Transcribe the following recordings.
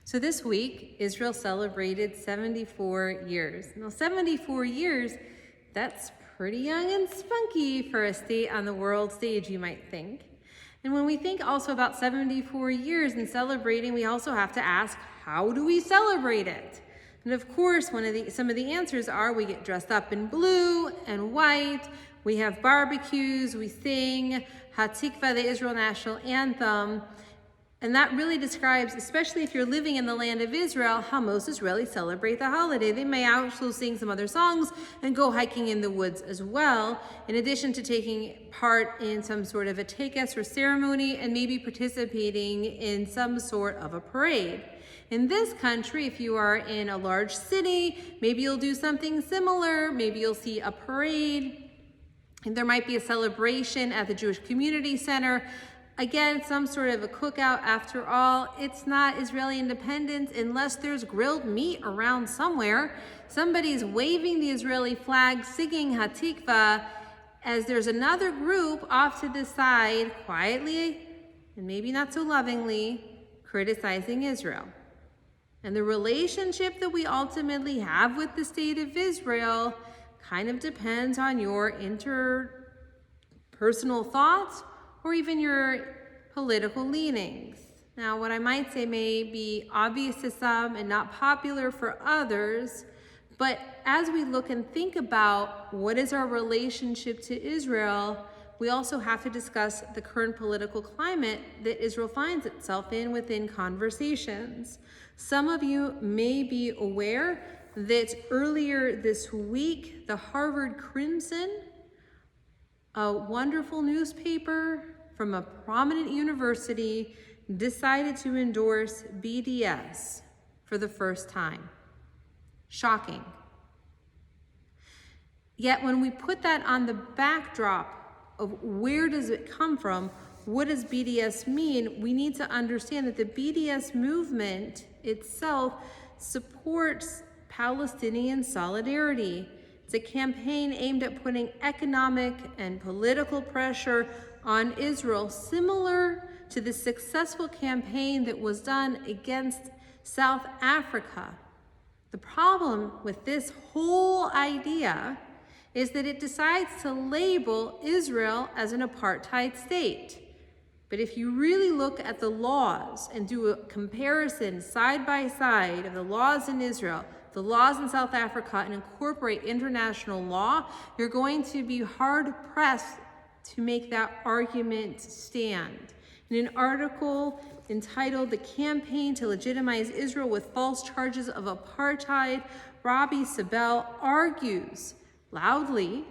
So this week, Israel celebrated 74 years. Now, 74 years, that's pretty young and spunky for a state on the world stage, you might think. And when we think also about 74 years and celebrating, we also have to ask, how do we celebrate it? And of course, some of the answers are we get dressed up in blue and white, we have barbecues, we sing Hatikva, the Israel national anthem. And that really describes, especially if you're living in the land of Israel, how most Israelis celebrate the holiday. They may also sing some other songs and go hiking in the woods as well, in addition to taking part in some sort of a tekes or ceremony and maybe participating in some sort of a parade. In this country, if you are in a large city, maybe you'll do something similar. Maybe you'll see a parade, and there might be a celebration at the Jewish Community Center. Again, some sort of a cookout. After all, it's not Israeli independence unless there's grilled meat around somewhere. Somebody's waving the Israeli flag, singing Hatikva, as there's another group off to the side, quietly and maybe not so lovingly, criticizing Israel. And the relationship that we ultimately have with the state of Israel kind of depends on your interpersonal thoughts or even your political leanings. Now, what I might say may be obvious to some and not popular for others, but as we look and think about what is our relationship to Israel, we also have to discuss the current political climate that Israel finds itself in within conversations. Some of you may be aware that earlier this week, the Harvard Crimson, a wonderful newspaper from a prominent university, decided to endorse BDS for the first time. Shocking. Yet when we put that on the backdrop of where does it come from, what does BDS mean, we need to understand that the BDS movement itself supports Palestinian solidarity. It's a campaign aimed at putting economic and political pressure on Israel, similar to the successful campaign that was done against South Africa. The problem with this whole idea is that it decides to label Israel as an apartheid state. But if you really look at the laws and do a comparison side by side of the laws in Israel, the laws in South Africa, and incorporate international law, you're going to be hard-pressed to make that argument stand. In an article entitled "The Campaign to Legitimize Israel with False Charges of Apartheid," Robbie Sabel argues loudly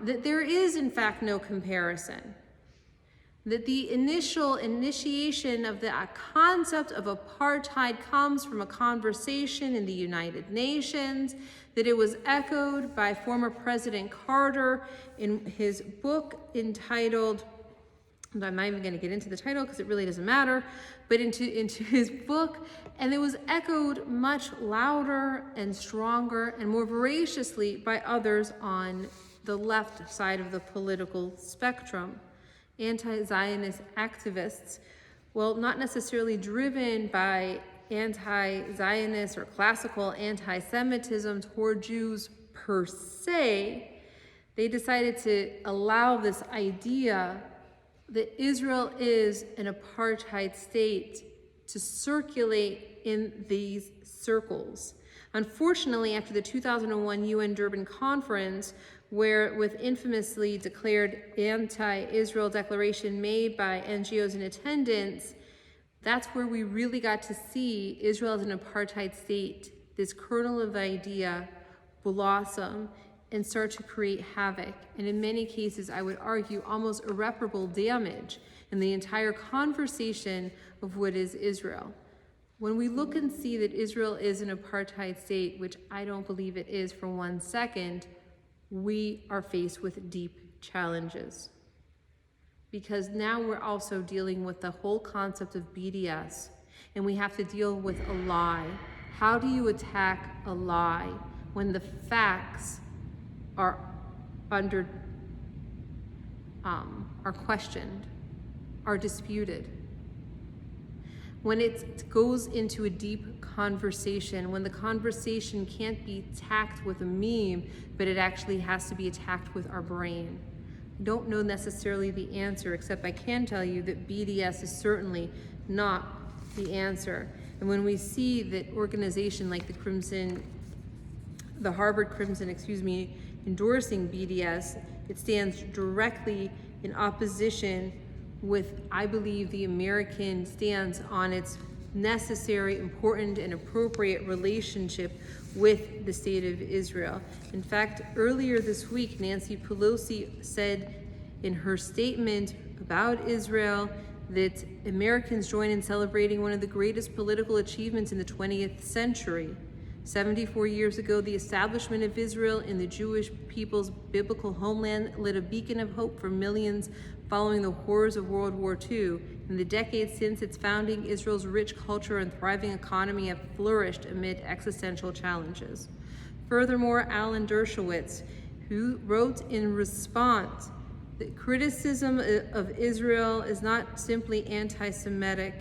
that there is in fact no comparison, that the initiation of the concept of apartheid comes from a conversation in the United Nations, that it was echoed by former President Carter in his book entitled, I'm not even going to get into the title because it really doesn't matter, but into his book, and it was echoed much louder and stronger and more voraciously by others on the left side of the political spectrum. Anti-Zionist activists, well, not necessarily driven by anti-Zionist or classical anti-Semitism toward Jews per se, they decided to allow this idea that Israel is an apartheid state to circulate in these circles. Unfortunately, after the 2001 UN Durban Conference, where with infamously declared anti-Israel declaration made by NGOs in attendance, that's where we really got to see Israel as an apartheid state, this kernel of idea blossom and start to create havoc, and in many cases, I would argue, almost irreparable damage in the entire conversation of what is Israel. When we look and see that Israel is an apartheid state, which I don't believe it is for 1 second, we are faced with deep challenges. Because now we're also dealing with the whole concept of BDS, and we have to deal with a lie. How do you attack a lie when the facts are questioned, are disputed? when it goes into a deep conversation, when the conversation can't be attacked with a meme, but it actually has to be attacked with our brain. I don't know necessarily the answer, except I can tell you that BDS is certainly not the answer. And when we see that organization like the Harvard Crimson, endorsing BDS, it stands directly in opposition with, I believe, the American stance on its necessary, important, and appropriate relationship with the state of Israel. In fact, earlier this week, Nancy Pelosi said in her statement about Israel that Americans join in celebrating one of the greatest political achievements in the 20th century. 74 years ago, the establishment of Israel in the Jewish people's biblical homeland lit a beacon of hope for millions following the horrors of World War II. In the decades since its founding, Israel's rich culture and thriving economy have flourished amid existential challenges. Furthermore, Alan Dershowitz, who wrote in response that criticism of Israel is not simply anti-Semitic.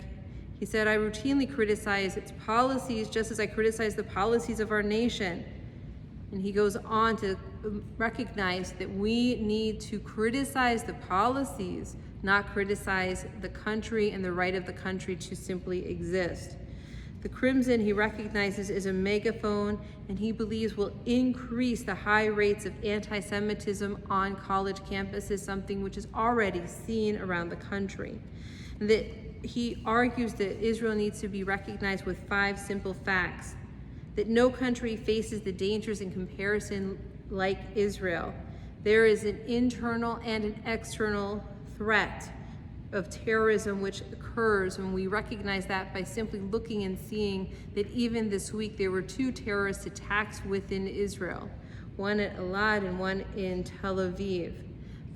He said, I routinely criticize its policies just as I criticize the policies of our nation. And he goes on to recognize that we need to criticize the policies, not criticize the country and the right of the country to simply exist. The Crimson, he recognizes, is a megaphone, and he believes will increase the high rates of anti-Semitism on college campuses, something which is already seen around the country. And that he argues that Israel needs to be recognized with 5 simple facts: that no country faces the dangers in comparison like Israel. There is an internal and an external threat of terrorism which occurs, when we recognize that by simply looking and seeing that even this week there were 2 terrorist attacks within Israel, one at Elad and one in Tel Aviv.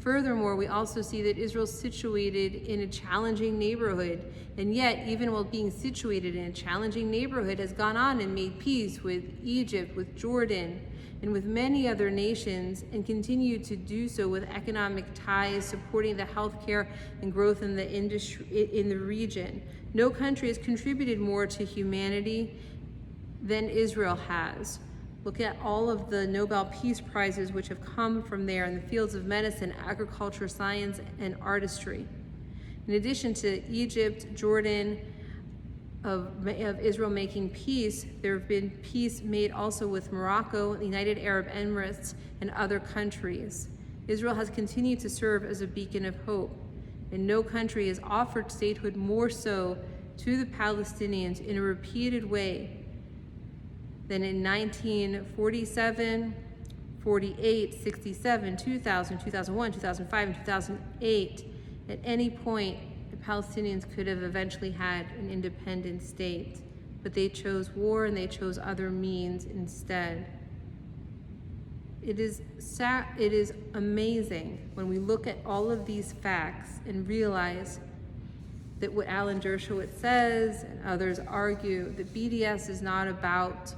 Furthermore, we also see that Israel is situated in a challenging neighborhood, and yet, even while being situated in a challenging neighborhood, has gone on and made peace with Egypt, with Jordan, and with many other nations, and continued to do so with economic ties, supporting the healthcare and growth in the industry in the region. No country has contributed more to humanity than Israel has. Look at all of the Nobel Peace Prizes which have come from there in the fields of medicine, agriculture, science, and artistry. In addition to Egypt, Jordan, of Israel making peace, there have been peace made also with Morocco, the United Arab Emirates, and other countries. Israel has continued to serve as a beacon of hope, and no country has offered statehood more so to the Palestinians in a repeated way than in 1947, 48, 67, 2000, 2001, 2005, and 2008. At any point, the Palestinians could have eventually had an independent state, but they chose war and they chose other means instead. It is amazing when we look at all of these facts and realize that what Alan Dershowitz says and others argue, that BDS is not about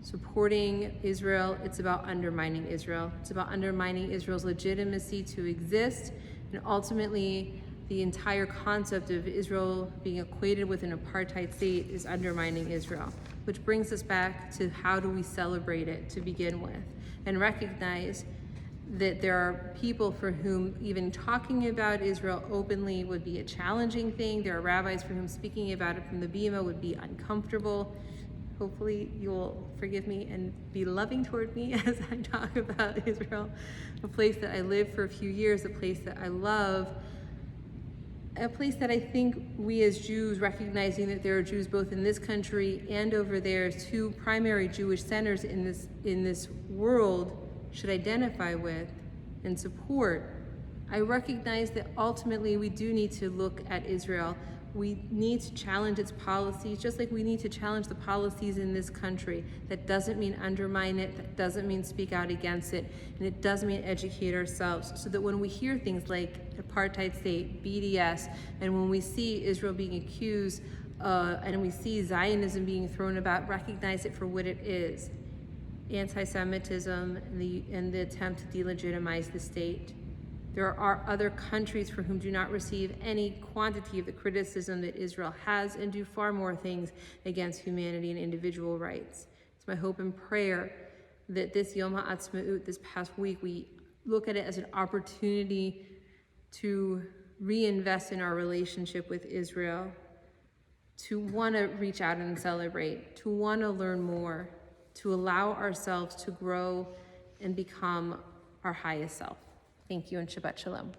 supporting Israel, it's about undermining Israel. It's about undermining Israel's legitimacy to exist, and ultimately the entire concept of Israel being equated with an apartheid state is undermining Israel, which brings us back to how do we celebrate it to begin with, and recognize that there are people for whom even talking about Israel openly would be a challenging thing. There are rabbis for whom speaking about it from the bima would be uncomfortable. Hopefully you'll forgive me and be loving toward me as I talk about Israel, a place that I lived for a few years, a place that I love, a place that I think we as Jews, recognizing that there are Jews both in this country and over there, 2 primary Jewish centers in this world, should identify with and support. I recognize that ultimately we do need to look at Israel. We need to challenge its policies, just like we need to challenge the policies in this country. That doesn't mean undermine it, that doesn't mean speak out against it, and it does mean educate ourselves, so that when we hear things like Apartheid State, BDS, and when we see Israel being accused, and we see Zionism being thrown about, recognize it for what it is: anti-Semitism and the attempt to delegitimize the state. There are other countries for whom do not receive any quantity of the criticism that Israel has and do far more things against humanity and individual rights. It's my hope and prayer that this Yom HaAtzmaut, this past week, we look at it as an opportunity to reinvest in our relationship with Israel, to want to reach out and celebrate, to want to learn more, to allow ourselves to grow and become our highest self. Thank you and Shabbat Shalom.